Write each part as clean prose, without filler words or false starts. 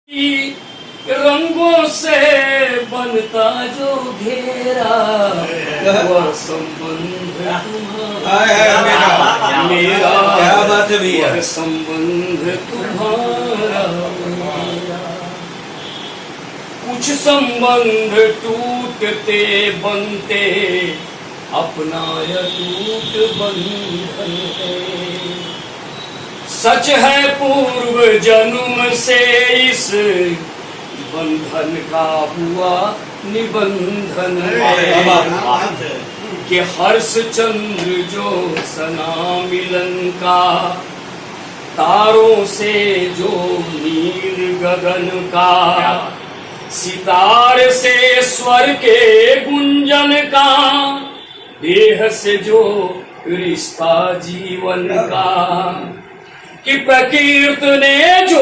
रंगों से बनता जो घेरा वह संबंध तुम्हारा मेरा, क्या बात है भैया, वह संबंध तुम्हारा मेरा। कुछ संबंध टूटते बनते अपना अटूट बंधन है। सच है पूर्व जन्म से इस बंधन का हुआ निबंधन है कि हर्ष चंद्र जो सना मिलन का, तारों से जो नील गगन का, सितार से स्वर के गुंजन का, देह से जो रिश्ता जीवन का, कि प्रकृति ने जो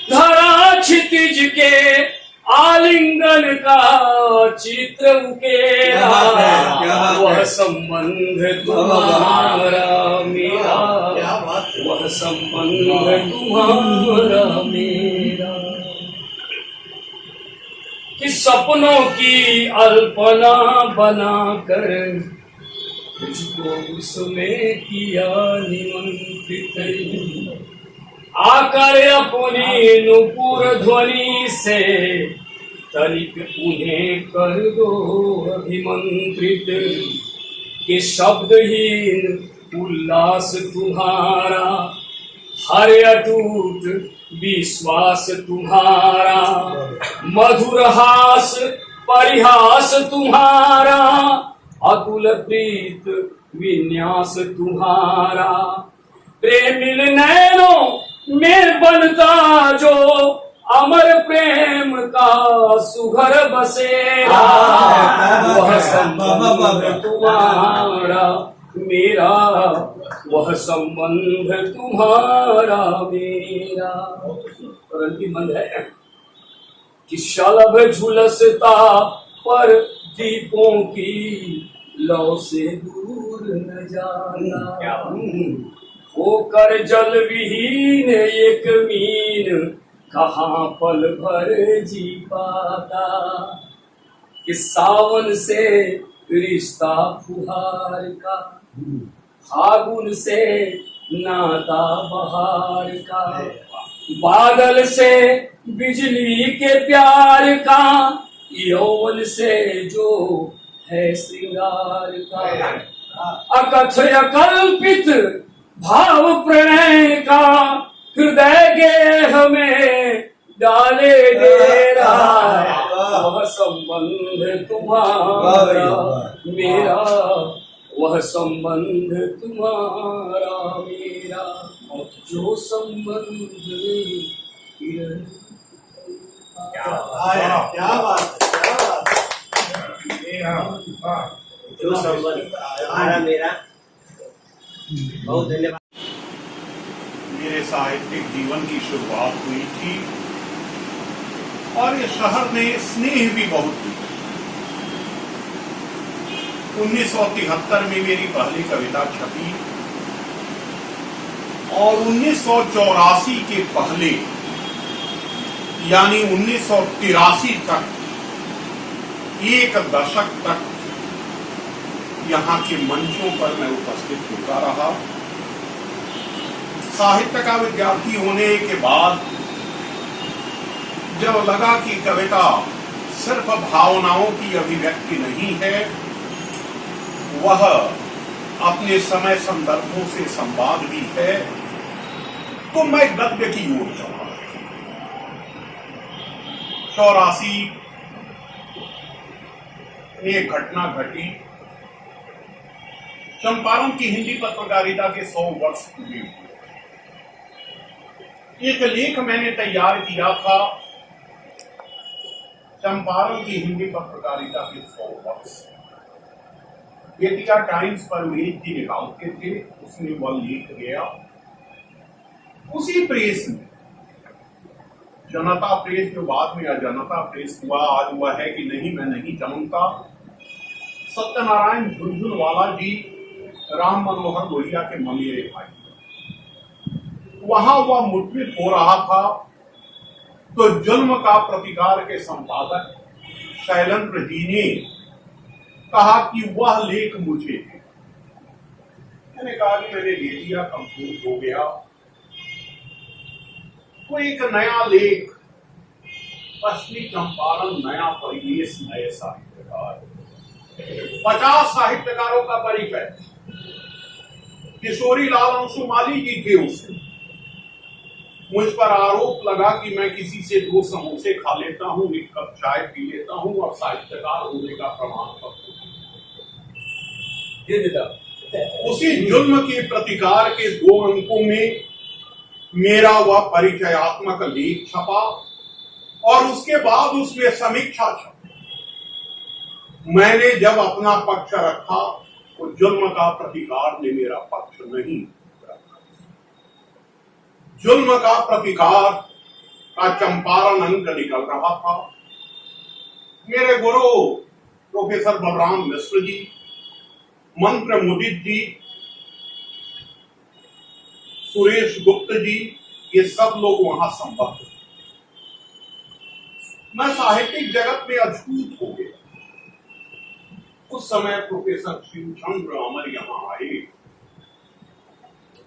धरा क्षितिज के आलिंगन का चित्र उकेरा, वह संबंध तुम्हारा मेरा, वह संबंध तुम्हारा मेरा। कि सपनों की अल्पना बनाकर तुझको उसमें किया निमंत्रित, आकर अपनी नुपुर ध्वनि से तनिक उन्हें कर दो अभिमंत्रित। कि शब्दहीन उल्लास तुम्हारा, हर अटूट विश्वास तुम्हारा, मधुर हास परिहास तुम्हारा, अतुल प्रीत विन्यास तुम्हारा, प्रेमिल नैनों में बनता जो अमर प्रेम का सुघर बसेरा, वह संबंध तुम्हारा मेरा, वह संबंध तुम्हारा मेरा। मंद है कि शलभ झुलसता पर दीपों की लौ से दूर न जाना, होकर जल विहीन एक मीन कहाँ पल भर जी पाता। कि सावन से रिश्ता फुहार का, फागुन से नाता बहार का, बादल से बिजली के प्यार का, यौवन से जो है श्रृंगार का, अकथ्य कल्पित भाव प्रणय का, हृदय गेह में डाले डेरा, वह संबंध तुम्हारा मेरा, वह संबंध तुम्हारा मेरा। जो संबंध क्या बात, जो संबंध तुम्हारा मेरा। बहुत धन्यवाद। मेरे साहित्यिक जीवन की शुरुआत हुई थी और ये शहर में स्नेह भी बहुत हुई। 1973 में मेरी पहली कविता छपी और 1984 के पहले यानी 1983 तक, एक दशक तक यहाँ के मंचों पर मैं उपस्थित होता रहा। साहित्य का विद्यार्थी होने के बाद जब लगा कि कविता सिर्फ भावनाओं की अभिव्यक्ति नहीं है, वह अपने समय संदर्भों से संवाद भी है, तो मैं गद्य की ओर चला। 84 एक घटना घटी। चंपारण की हिंदी पत्रकारिता के 100 वर्ष पूरे हुए। एक लेख मैंने तैयार किया था, चंपारण की हिंदी पत्रकारिता के 100 वर्ष। बेतिया टाइम्स पर मेज जी निकालते थे, उसमें वह लेख गया। उसी प्रेस में जनता प्रेस, जो बाद में अजनता प्रेस हुआ, आज वह है कि नहीं मैं नहीं जानता, सत्यनारायण झुनझुनवाला जी राम मनोहर लोहिया के ममेरे भाई, वहां वह मुठभेड़ हो रहा था तो जुल्म का प्रतिकार के संपादक शैलेंद्र जी ने कहा कि वह लेख मुझे है। मैंने कहा कि मैंने ले लिया, कंप्लीट हो गया। तो एक नया लेख, पश्चिमी चंपारण, नया परिवेश, नए साहित्यकार, 50 साहित्यकारों का परिचय। किशोरी लाल अंशुमाली जी थे उससे। मुझ पर आरोप लगा कि मैं किसी से 2 समोसे खा लेता हूं, 1 कप चाय पी लेता हूं और साहित्यकार होने का प्रमाण पत्र दे देता। उसी जुल्म के प्रतिकार के 2 अंकों में मेरा वह परिचयात्मक लेख छपा और उसके बाद उसमें समीक्षा छपी। मैंने जब अपना पक्ष रखा तो जुल्म का प्रतिकार ने मेरा पक्ष नहीं रखा। जुल्म का प्रतिकार का चंपारण अंक निकल रहा था। मेरे गुरु प्रोफेसर बलराम मिश्र जी, मंत्र मुदित जी, सुरेश गुप्त जी, ये सब लोग वहां संबद्ध थे। मैं साहित्यिक जगत में अछूत हो गया। उस समय प्रोफेसर शिवचंद्र अमर यहां आए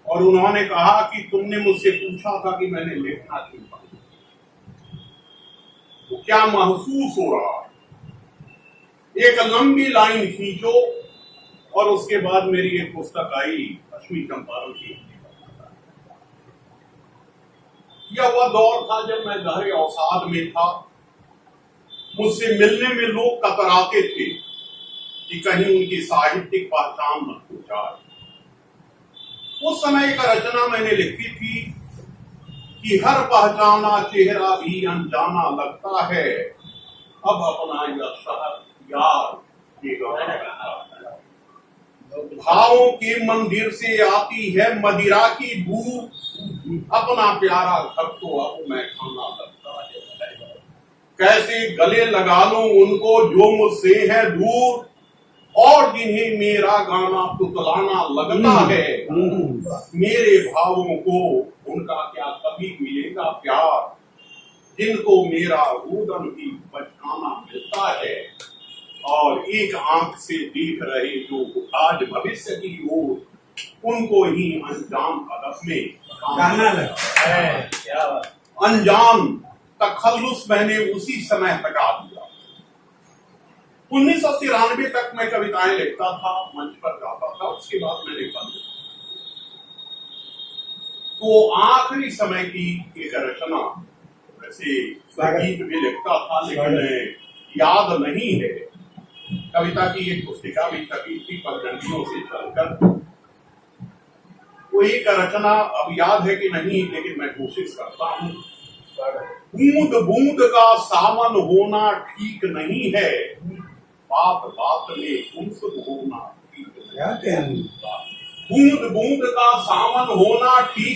और उन्होंने कहा कि तुमने मुझसे पूछा था कि मैंने लिखना क्यों बंद, तो क्या महसूस हो रहा है? एक लंबी लाइन खींचो और उसके बाद मेरी एक पुस्तक आई पश्चिमी चंपारण की। यह वह दौर था जब मैं गहरे अवसाद में था। मुझसे मिलने में लोग कतराते थे कि कहीं उनकी साहित्यिक पहचान न हो जाए। उस समय एक रचना मैंने लिखी थी कि हर पहचाना चेहरा भी अनजाना लगता है, अब अपना यह शहर यार के भावों के मंदिर से आती है मदिरा की बू, अपना प्यारा घर तो अब मैं खाना लगता है। कैसे गले लगा लूं उनको जो मुझसे है दूर, और जिन्हें मेरा गाना तुतलाना लगता है। मेरे भावों को उनका क्या कभी मिलेगा प्यार, जिनको मेरा रुदन भी बचकाना मिलता है। और एक आंख से देख रहे जो आज भविष्य की ओर, उनको ही अनजान कदम में गाना लगता है। क्या बात। अनजान तखल्लुस मैंने उसी समय हटा दिया। 1993 तक मैं कविताएं लिखता था, मंच पर गाता था, उसके बाद मैंने बंद। तो आखिरी समय की एक रचना, वैसे गीत भी लिखता था लेकिन याद नहीं है। कविता की एक पुस्तिका भी छपी थी पगडंडियों से चलकर। वो एक रचना अब याद है कि नहीं, लेकिन मैं कोशिश करता हूँ। बूंद बूंद का सावन होना ठीक नहीं है, बात बात में गुमसुम होना ठीक नहीं है। क्या कहना? बूंद बूंद का सावन होना ठीक